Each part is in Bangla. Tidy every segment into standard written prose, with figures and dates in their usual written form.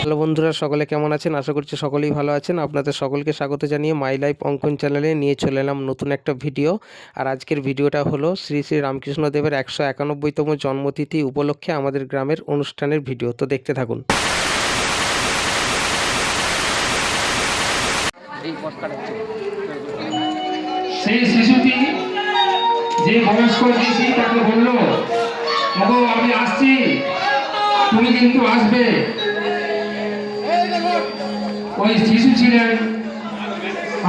হ্যালো বন্ধুরা, সকলে কেমন আছেন? আশা করছি সকলেই ভালো আছেন। আপনাদের সকলকে স্বাগত জানিয়ে মাই লাইফ অঙ্কন চ্যানেলে নিয়ে চলে এলাম নতুন একটা ভিডিও। আর আজকের ভিডিওটা হলো শ্রী শ্রী রামকৃষ্ণ দেবের 191তম জন্মতিথি উপলক্ষে আমাদের গ্রামের অনুষ্ঠানের ভিডিও। তো দেখতে থাকুন। সেই শিশুটি যে বয়স্ক দিয়েছি তাকে বলল, ওগো আমি আসছি, তুমি কিন্তু আসবে। ওই শিশু ছিলেন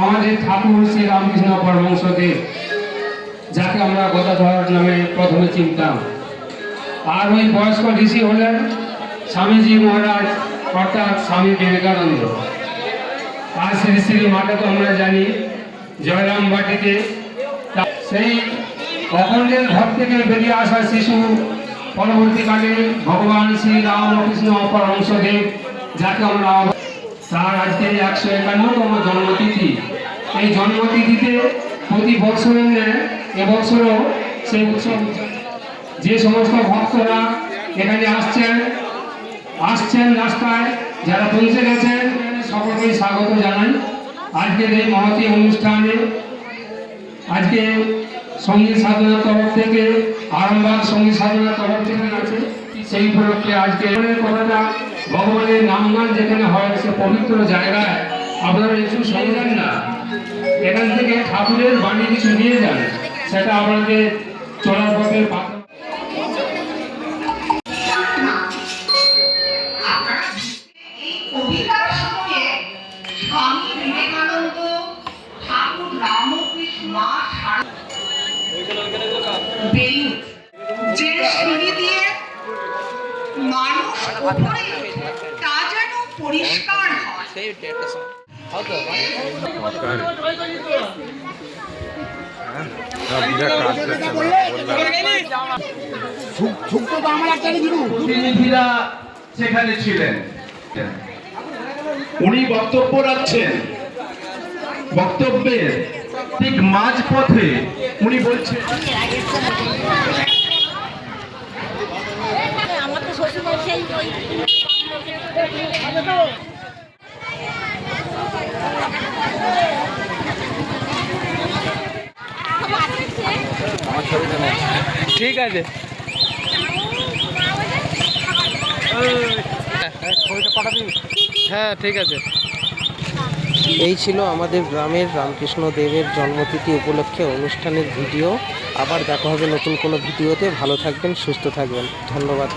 আমাদের ঠাকুর শ্রী রামকৃষ্ণ পরমহংসদেব, যাকে আমরা গদাধর নামে প্রথমে চিনতাম। আর ওই বয়স্ক ঋষি হলেন স্বামীজি মহারাজ, অর্থাৎ স্বামী বিবেকানন্দ। আর শ্রী শ্রী মাটা তো আমরা জানি জয়রাম বাটিতে। সেই অখণ্ডের ঘর থেকে বেরিয়ে আসা শিশু পরবর্তীকালে ভগবান শ্রী রামকৃষ্ণ পরমহংসদেব, যাকে আমরা তার আজকে 151তম জন্মতিথি। এই জন্মতিথিতে প্রতি বছরের ন্যায় এবছরও সেই উৎসব, যে সমস্ত ভক্তরা এখানে আসছেন রাস্তায় যারা পৌঁছে গেছেন, সকলকেই স্বাগত জানাই আজকের এই মহতী অনুষ্ঠানে। আজকে সঙ্গীত সাধনার তরফ থেকে, আরামবাগ সঙ্গীত সাধনার তরফ থেকে আছে, সেই উপলক্ষে আজকে কথাটা ভগবানের নামগান যেখানে হয় সে পবিত্র জায়গায় আপনারা কিছু শুনে যান না, এখান থেকে ঠাকুরের বাণী কিছু নিয়ে যান, সেটা আপনাদের চলার পথে যে সিঁড়ি দিয়ে মানুষ উপরে তা যেন পরিষ্কার হয়। প্রতিনিধিরা সেখানে ছিলেন, উনি বক্তব্য রাখছেন। বক্তব্যের ঠিক মাঝপথে উনি বলছেন, আমার তো শ্বশুর সেই ঠিক আছে, হ্যাঁ ঠিক আছে। এই ছিল আমাদের গ্রামের রামকৃষ্ণ দেবের জন্মতিথি উপলক্ষে অনুষ্ঠানের ভিডিও। আবার দেখা হবে নতুন কোনো ভিডিওতে। ভালো থাকবেন, সুস্থ থাকবেন, ধন্যবাদ।